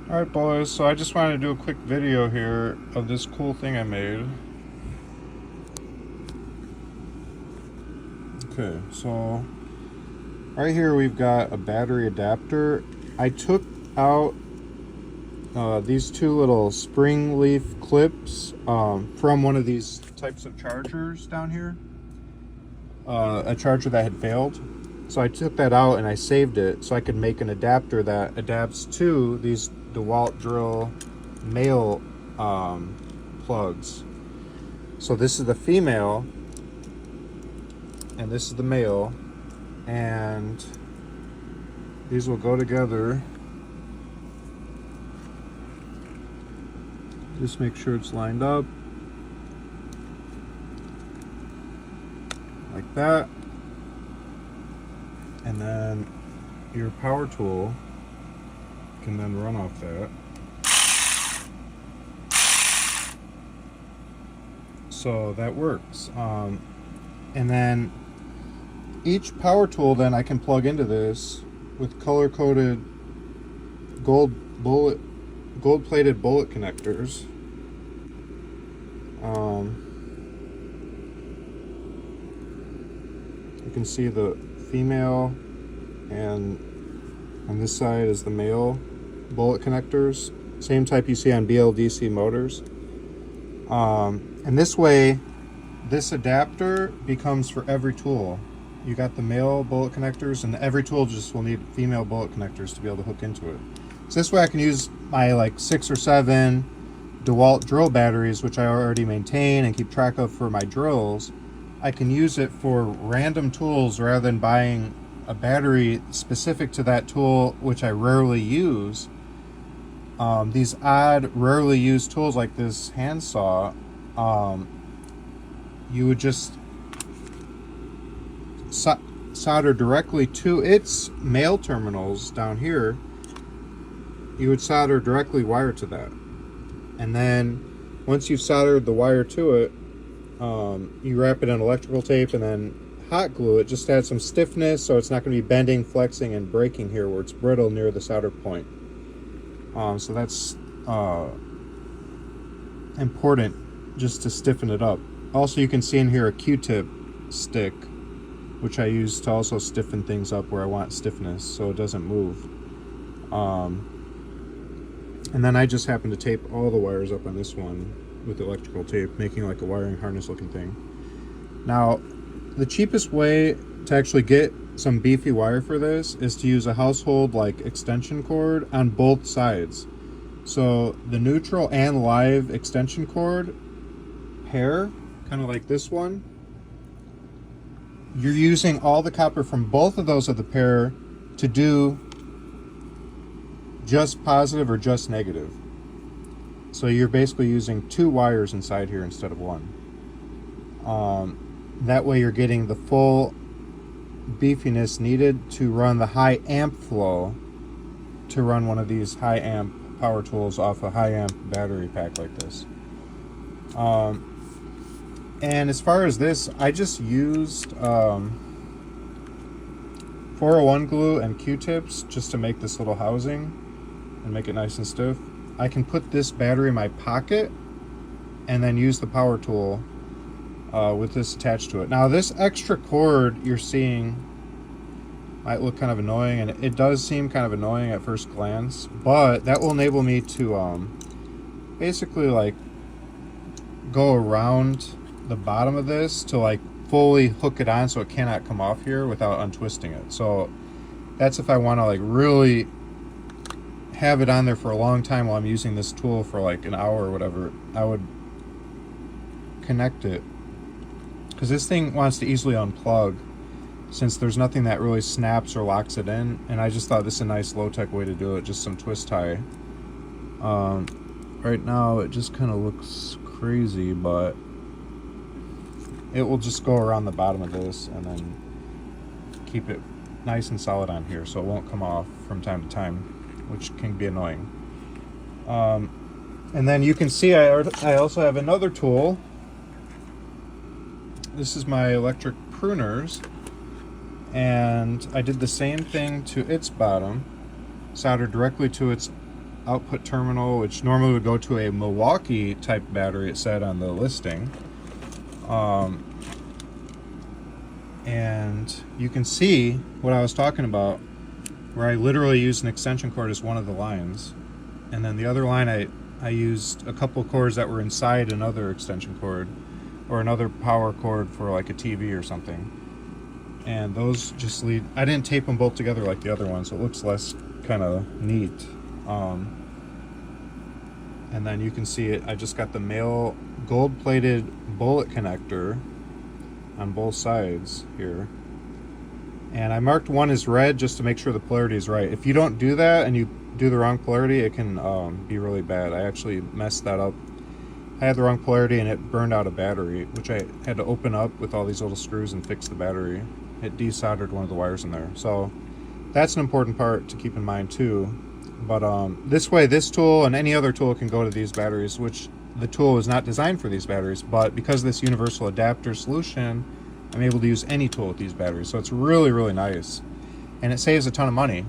Alright boys, so I just wanted to do a quick video here of this cool thing I made. Okay, so right here we've got a battery adapter. I took out these two little spring leaf clips from one of these types of chargers down here. A charger that had failed. So I took that out and I saved it so I could make an adapter that adapts to these Dewalt drill male plugs. So this is the female and this is the male, and these will go together. Just make sure it's lined up like that. And then your power tool can then run off that. So that works. And then each power tool then I can plug into this with color-coded gold-plated bullet connectors. You can see the female, and on this side is the male bullet connectors, same type you see on BLDC motors. And this way this adapter becomes for every tool. You got the male bullet connectors, and every tool just will need female bullet connectors to be able to hook into it. So this way I can use my like 6 or 7 Dewalt drill batteries, which I already maintain and keep track of for my drills. I can use it for random tools rather than buying a battery specific to that tool, which I rarely use. These odd, rarely used tools like this handsaw, you would just solder directly to its male terminals down here. You would solder directly wire to that. And then once you've soldered the wire to it, you wrap it in electrical tape and then hot glue it just to add some stiffness, so it's not going to be bending, flexing, and breaking here where it's brittle near the solder point. So that's important, just to stiffen it up. Also, you can see in here a Q-tip stick, which I use to also stiffen things up where I want stiffness so it doesn't move. And then I just happen to tape all the wires up on this one with electrical tape, making like a wiring harness looking thing. Now, the cheapest way to actually get some beefy wire for this is to use a household like extension cord on both sides. So the neutral and live extension cord pair, kind of like this one, you're using all the copper from both of those of the pair to do just positive or just negative. So you're basically using 2 wires inside here instead of 1. That way you're getting the full beefiness needed to run the high amp flow, to run one of these high amp power tools off a high amp battery pack like this. And as far as this, I just used 401 glue and Q-tips just to make this little housing and make it nice and stiff. I can put this battery in my pocket and then use the power tool with this attached to it. Now this extra cord you're seeing might look kind of annoying, and it does seem kind of annoying at first glance, but that will enable me to basically like go around the bottom of this to like fully hook it on so it cannot come off here without untwisting it. So that's if I want to like really have it on there for a long time while I'm using this tool for like an hour or whatever, I would connect it, because this thing wants to easily unplug since there's nothing that really snaps or locks it in, and I just thought this is a nice low-tech way to do it, just some twist tie. Right now it just kind of looks crazy, but it will just go around the bottom of this and then keep it nice and solid on here so it won't come off from time to time, which can be annoying. And then you can see I also have another tool. This is my electric pruners, and I did the same thing to its bottom, soldered directly to its output terminal, which normally would go to a Milwaukee type battery, it said on the listing. And you can see what I was talking about, where I literally used an extension cord as one of the lines, and then the other line I used a couple cords that were inside another extension cord or another power cord for like a TV or something, and those just lead. I didn't tape them both together like the other one, so it looks less kind of neat. And then you can see it. I just got the male gold-plated bullet connector on both sides here, and I marked one as red just to make sure the polarity is right. If you don't do that and you do the wrong polarity, it can be really bad. I actually messed that up. I had the wrong polarity and it burned out a battery, which I had to open up with all these little screws and fix the battery. It desoldered one of the wires in there, so that's an important part to keep in mind too. But this way, this tool and any other tool can go to these batteries, which the tool was not designed for these batteries, but because of this universal adapter solution, I'm able to use any tool with these batteries. So it's really, really nice. And it saves a ton of money.